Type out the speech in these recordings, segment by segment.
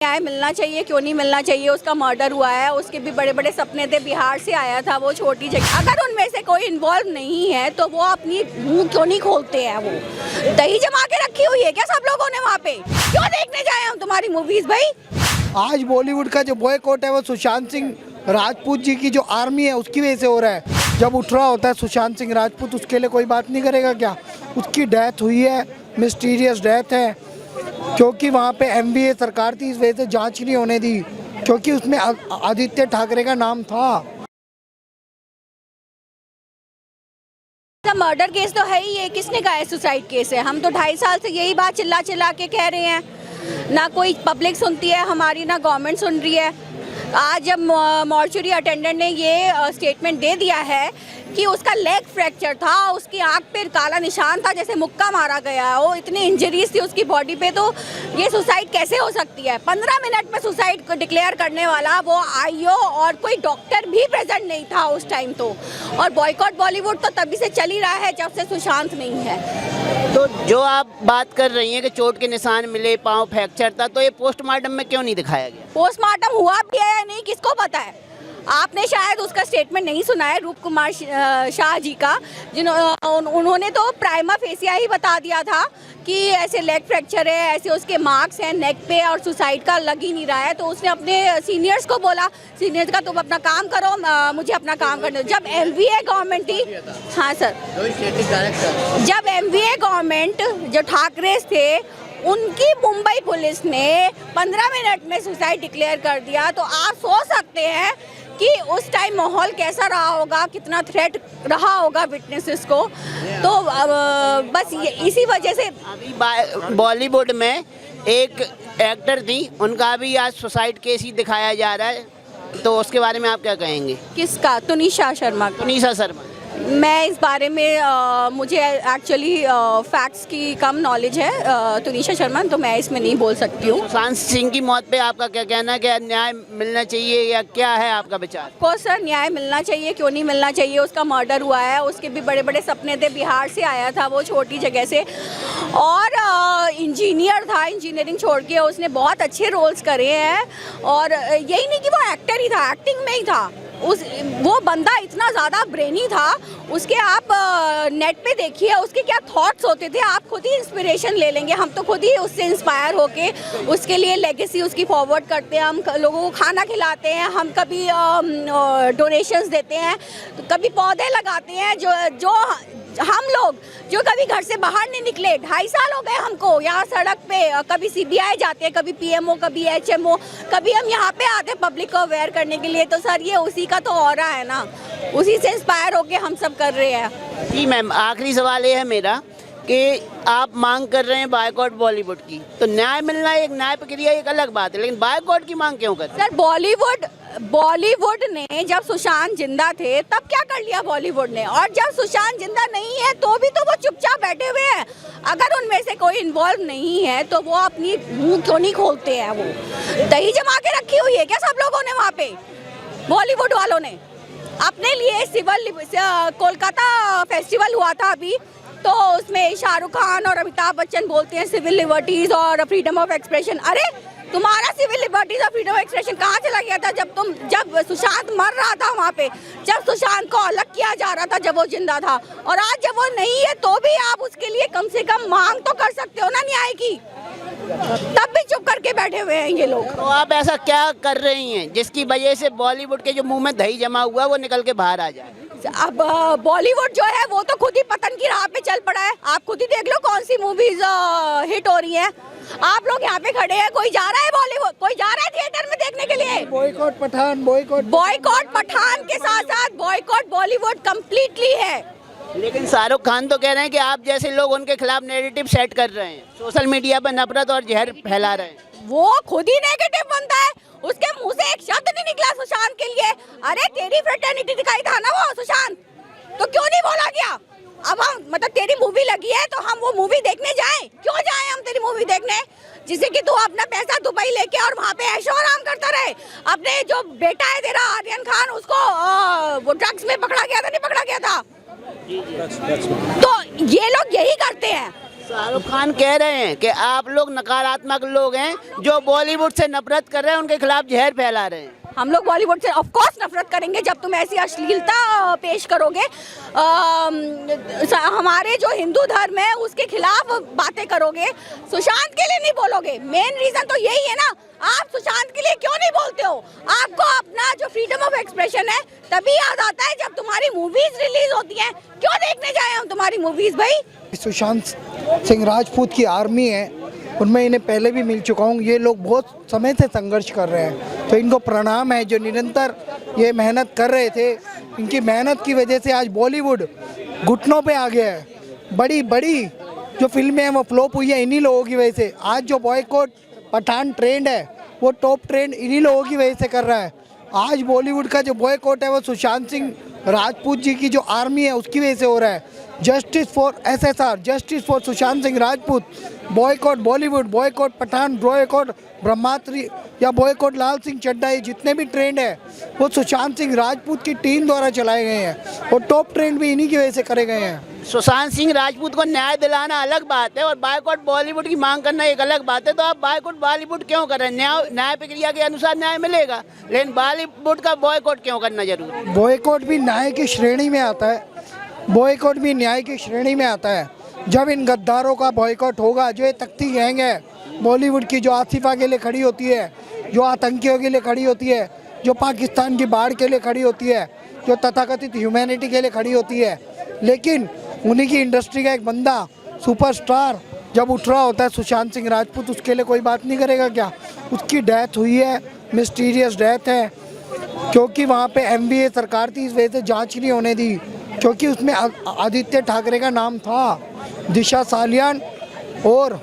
न्याय मिलना चाहिए, क्यों नहीं मिलना चाहिए। उसका मर्डर हुआ है, उसके भी बड़े बड़े सपने थे, बिहार से आया था वो, छोटी जगह। अगर उनमें से कोई इन्वॉल्व नहीं है तो वो अपनी मुंह क्यों नहीं खोलते हैं। वो दही जमा के रखी हुई है क्या सब लोगों ने वहाँ पे? क्यों देखने जाए हम तुम्हारी मूवीज भाई? आज बॉलीवुड का जो बॉयकॉट है वो सुशांत सिंह राजपूत जी की जो आर्मी है उसकी वजह से हो रहा है। जब उठ रहा होता है सुशांत सिंह राजपूत, उसके लिए कोई बात नहीं करेगा क्या? उसकी डेथ हुई है, मिस्टीरियस डेथ है, क्योंकि वहाँ पे एमवीए सरकार थी, इस वजह से जांच नहीं होने दी, क्योंकि उसमें आदित्य ठाकरे का नाम था। मर्डर केस तो है ही, ये किसने कहा है सुसाइड केस है? हम तो 2.5 साल से यही बात चिल्ला चिल्ला के कह रहे हैं, ना कोई पब्लिक सुनती है हमारी, ना गवर्नमेंट सुन रही है। आज जब मॉर्चुरी अटेंडेंट ने ये स्टेटमेंट दे दिया है कि उसका लेग फ्रैक्चर था, उसकी आंख पे काला निशान था, जैसे मुक्का मारा गया हो, इतनी इंजरीज थी उसकी बॉडी पे, तो ये सुसाइड कैसे हो सकती है? 15 मिनट में सुसाइड को डिक्लेयर करने वाला वो आईओ और कोई डॉक्टर भी प्रेजेंट नहीं था उस टाइम तो। और बॉयकॉट बॉलीवुड तो तभी से चल ही रहा है जब से सुशांत नहीं है। तो जो आप बात कर रही हैं कि चोट के निशान मिले, पाँव फ्रैक्चर था, तो ये पोस्टमार्टम में क्यों नहीं दिखाया गया? पोस्टमार्टम हुआ भी है या नहीं किसको पता है? आपने शायद उसका स्टेटमेंट नहीं सुना है, रूप कुमार शाह जी का, उन्होंने तो प्राइमा फेसिया ही बता दिया था कि ऐसे लेग फ्रैक्चर है, ऐसे उसके मार्क्स हैं नेक पे और सुसाइड का लग ही नहीं रहा है। तो उसने अपने सीनियर्स को बोला, सीनियर्स का तुम अपना काम करो, मुझे अपना काम करने दो। जब एमवीए गवर्नमेंट थी, हाँ सर, जब एमवीए गवर्नमेंट जो ठाकरे थे उनकी मुंबई पुलिस ने 15 मिनट में सुसाइड डिक्लेयर कर दिया, तो आप सोच सकते हैं कि उस टाइम माहौल कैसा रहा होगा, कितना थ्रेट रहा होगा विटनेसेस को। तो बस इसी वजह से अभी बॉलीवुड में एक एक्टर थी, उनका भी आज सुसाइड केस ही दिखाया जा रहा है, तो उसके बारे में आप क्या कहेंगे? किसका? तुनिशा शर्मा। तुनिशा शर्मा। मैं इस बारे में मुझे एक्चुअली फैक्ट्स की कम नॉलेज है, तुनिशा शर्मा, तो मैं इसमें नहीं बोल सकती हूँ। सुशांत सिंह की मौत पे आपका क्या कहना है? क्या न्याय मिलना चाहिए या क्या है आपका विचार? को सर न्याय मिलना चाहिए, क्यों नहीं मिलना चाहिए। उसका मर्डर हुआ है, उसके भी बड़े बड़े सपने थे, बिहार से आया था वो, छोटी जगह से, और इंजीनियर था, इंजीनियरिंग छोड़ के उसने बहुत अच्छे रोल्स करे हैं। और यही नहीं कि वो एक्टर ही था, एक्टिंग में ही था। वो बंदा इतना ज़्यादा ब्रेनी था, उसके आप नेट पे देखिए उसके क्या थॉट्स होते थे, आप खुद ही इंस्पिरेशन ले लेंगे। हम तो खुद ही उससे इंस्पायर होके उसके लिए लेगेसी उसकी फॉरवर्ड करते हैं, हम लोगों को खाना खिलाते हैं, हम कभी डोनेशंस देते हैं, तो कभी पौधे लगाते हैं। जो हम लोग जो कभी घर से बाहर नहीं निकले, 2.5 साल हो गए हमको यहाँ सड़क पे, कभी सीबीआई जाते हैं, कभी पीएमओ, कभी एचएमओ, कभी हम यहाँ पे आते हैं पब्लिक को अवेयर करने के लिए। तो सर ये उसी का तो ऑरा है ना, उसी से इंस्पायर होके हम सब कर रहे हैं। जी मैम, आखिरी सवाल ये है मेरा कि आप मांग कर रहे हैं बायकॉट बॉलीवुड की, तो न्याय मिलना एक न्याय प्रक्रिया एक अलग बात है, लेकिन बायकॉट की मांग क्यों कर रहे हैं? सर बॉलीवुड ने जब सुशांत जिंदा थे तब क्या कर लिया बॉलीवुड ने, और जब सुशांत जिंदा नहीं है तो भी तो वो चुपचाप बैठे हुए हैं। अगर उनमें से कोई इन्वॉल्व नहीं है तो वो अपनी मुंह क्यों नहीं खोलते हैं? वो दही जमा के रखी हुई है क्या सब लोगों ने वहाँ पे? बॉलीवुड वालों ने अपने लिए कोलकाता फेस्टिवल हुआ था अभी, तो उसमें शाहरुख खान और अमिताभ बच्चन बोलते हैं सिविल लिबर्टीज और फ्रीडम ऑफ एक्सप्रेशन। अरे तुम्हारा सिविल लिबर्टीज और फ्रीडम ऑफ एक्सप्रेशन कहाँ चला गया था जब सुशांत मर रहा था वहाँ पे, जब सुशांत को अलग किया जा रहा था, जब वो जिंदा था। और आज जब वो नहीं है तो भी आप उसके लिए कम से कम मांग तो कर सकते हो ना न्याय की, तब भी चुप करके बैठे हुए हैं ये लोग। तो आप ऐसा क्या कर रही हैं जिसकी वजह से बॉलीवुड के जो मुंह में दही जमा हुआ वो निकल के बाहर आ जाए? अब बॉलीवुड जो है वो तो खुद ही पतन की राह पे चल पड़ा है। आप खुद ही देख लो कौन सी मूवीज हिट हो रही हैं। आप लोग यहाँ पे खड़े हैं, कोई जा रहा है बॉलीवुड, कोई जा रहा है थिएटर में देखने के लिए? बॉयकॉट पठान के साथ साथ बॉयकॉट बॉलीवुड कम्प्लीटली है। लेकिन शाहरुख खान तो कह रहे हैं कि आप जैसे लोग उनके खिलाफ नैरेटिव सेट कर रहे हैं, सोशल मीडिया पर नफरत और जहर फैला रहे हैं। वो खुद ही नेगेटिव बनता है, उसके मुंह से एक शब्द नहीं निकला सुशांत के लिए। अरे तेरी फ्रेटर्निटी दिखाई था ना वो सुशांत, तो क्यों नहीं बोला गया? अब हम मतलब तेरी मूवी लगी है तो हम वो मूवी देखने जाएं? क्यों जाएं हम तेरी मूवी देखने, जिससे कि तू अपना पैसा दुबई लेके और वहाँ पे ऐशो आराम करता रहे। अपने जो बेटा है तेरा आर्यन खान, उसको वो ड्रग्स में पकड़ा गया था, नहीं पकड़ा गया था? तो ये लोग यही करते हैं। शाहरुख खान कह रहे हैं कि आप लोग नकारात्मक लोग हैं जो बॉलीवुड से नफरत कर रहे हैं, उनके खिलाफ जहर फैला रहे हैं। हम लोग बॉलीवुड से ऑफ कोर्स नफरत करेंगे जब तुम ऐसी अश्लीलता पेश करोगे, हमारे जो हिंदू धर्म है उसके खिलाफ बातें करोगे, सुशांत के लिए नहीं बोलोगे। मेन रीजन तो यही है ना, आप सुशांत के लिए क्यों नहीं बोलते हो? आपको अपना जो फ्रीडम ऑफ एक्सप्रेशन है तभी याद आता है जब तुम्हारी मूवीज रिलीज होती हैं। क्यों देखने जाए हम तुम्हारी मूवीज भाई? सुशांत सिंह राजपूत की आर्मी है, उनमें इन्हें पहले भी मिल चुका हूँ। ये लोग बहुत समय से संघर्ष कर रहे हैं, तो इनको प्रणाम है जो निरंतर ये मेहनत कर रहे थे। इनकी मेहनत की वजह से आज बॉलीवुड घुटनों पे आ गया है। बड़ी बड़ी जो फिल्में हैं वो फ्लॉप हुई है इन्हीं लोगों की वजह से। आज जो बॉयकॉट पठान ट्रेंड है वो टॉप ट्रेंड इन्हीं लोगों की वजह से कर रहा है। आज बॉलीवुड का जो बॉयकॉट है वो सुशांत सिंह राजपूत जी की जो आर्मी है उसकी वजह से हो रहा है। Justice for SSR, justice for Sushant Singh Rajput, boycott Bollywood, boycott Pathaan, boycott Brahmastra या बॉयकॉट लाल सिंह चड्ढा, ये जितने भी ट्रेंड है वो सुशांत सिंह राजपूत की टीम द्वारा चलाए गए हैं और टॉप ट्रेंड भी इन्हीं की वजह से करे गए हैं। सुशांत सिंह राजपूत को न्याय दिलाना अलग बात है और बायकॉट बॉलीवुड की मांग करना एक अलग बात है। तो आप बायकॉट बॉलीवुड क्यों कर रहे हैं? न्याय प्रक्रिया के अनुसार न्याय मिलेगा, लेकिन बॉलीवुड का बॉयकॉट क्यों करना जरूरी है? बॉयकॉट भी न्याय की श्रेणी में आता है, बॉयकॉट भी न्याय की श्रेणी में आता है। जब इन गद्दारों का बॉयकॉट होगा, जो ये तख्ती गैंग है बॉलीवुड की, जो आसिफा के लिए खड़ी होती है, जो आतंकियों के लिए खड़ी होती है, जो पाकिस्तान की बाढ़ के लिए खड़ी होती है, जो तथाकथित ह्यूमैनिटी के लिए खड़ी होती है, लेकिन उन्हीं की इंडस्ट्री का एक बंदा सुपरस्टार जब उठ रहा होता है सुशांत सिंह राजपूत, उसके लिए कोई बात नहीं करेगा क्या? उसकी डेथ हुई है, मिस्टीरियस डेथ है, क्योंकि वहाँ पे MBA सरकार थी, इस वजह से जांच नहीं होने दी, क्योंकि उसमें आदित्य ठाकरे का नाम था, दिशा सालियान, और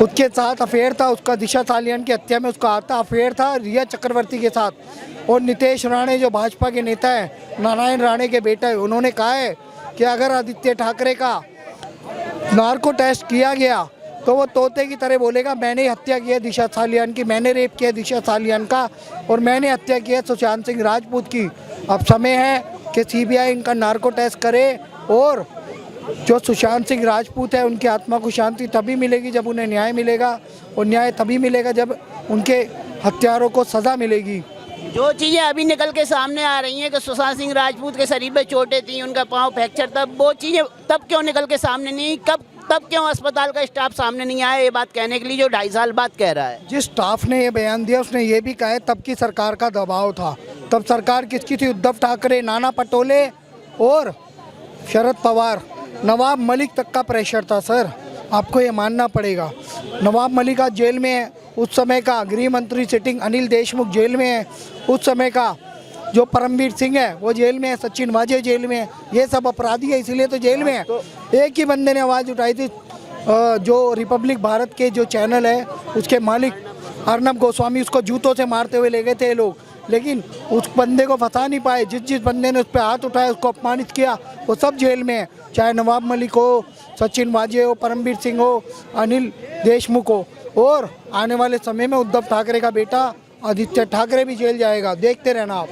उसके साथ अफेयर था उसका। दिशा सालियान की हत्या में उसका आता अफेयर था रिया चक्रवर्ती के साथ। और नितेश राणे जो भाजपा के नेता है, नारायण राणे के बेटा है, उन्होंने कहा है कि अगर आदित्य ठाकरे का नार्को टेस्ट किया गया तो वो तोते की तरह बोलेगा मैंने हत्या किया दिशा सालियान की, मैंने रेप किया दिशा सालियान का, और मैंने हत्या किया सुशांत सिंह राजपूत की। अब समय है कि CBI इनका नार्को टेस्ट करे और जो सुशांत सिंह राजपूत है उनकी आत्मा को शांति तभी मिलेगी जब उन्हें न्याय मिलेगा, और न्याय तभी मिलेगा जब उनके हत्यारों को सज़ा मिलेगी। जो चीज़ें अभी निकल के सामने आ रही हैं कि सुशांत सिंह राजपूत के शरीर में चोटें थी, उनका पाँव फ्रैक्चर था, वो चीज़ें तब क्यों निकल के सामने नहीं? तब क्यों अस्पताल का स्टाफ सामने नहीं आया ये बात कहने के लिए जो 2.5 साल बाद कह रहा है? जिस स्टाफ ने ये बयान दिया उसने ये भी कहा है तब की सरकार का दबाव था। तब सरकार किसकी थी? उद्धव ठाकरे, नाना पटोले और शरद पवार, नवाब मलिक तक का प्रेशर था सर, आपको ये मानना पड़ेगा। नवाब मलिक आज जेल में है, उस समय का गृह मंत्री सिटिंग अनिल देशमुख जेल में है, उस समय का जो परमवीर सिंह है वो जेल में है, सचिन वाजे जेल में है, ये सब अपराधी है इसीलिए तो जेल में है। एक ही बंदे ने आवाज़ उठाई थी, जो रिपब्लिक भारत के जो चैनल है उसके मालिक अर्नब गोस्वामी, उसको जूतों से मारते हुए ले गए थे लोग, लेकिन उस बंदे को फंसा नहीं पाए। जिस बंदे ने उस पर हाथ उठाया, उसको अपमानित किया, वो सब जेल में है, चाहे नवाब मलिक हो, सचिन वाजे हो, परमवीर सिंह हो, अनिल देशमुख हो। और आने वाले समय में उद्धव ठाकरे का बेटा आदित्य ठाकरे भी जेल जाएगा, देखते रहना आप।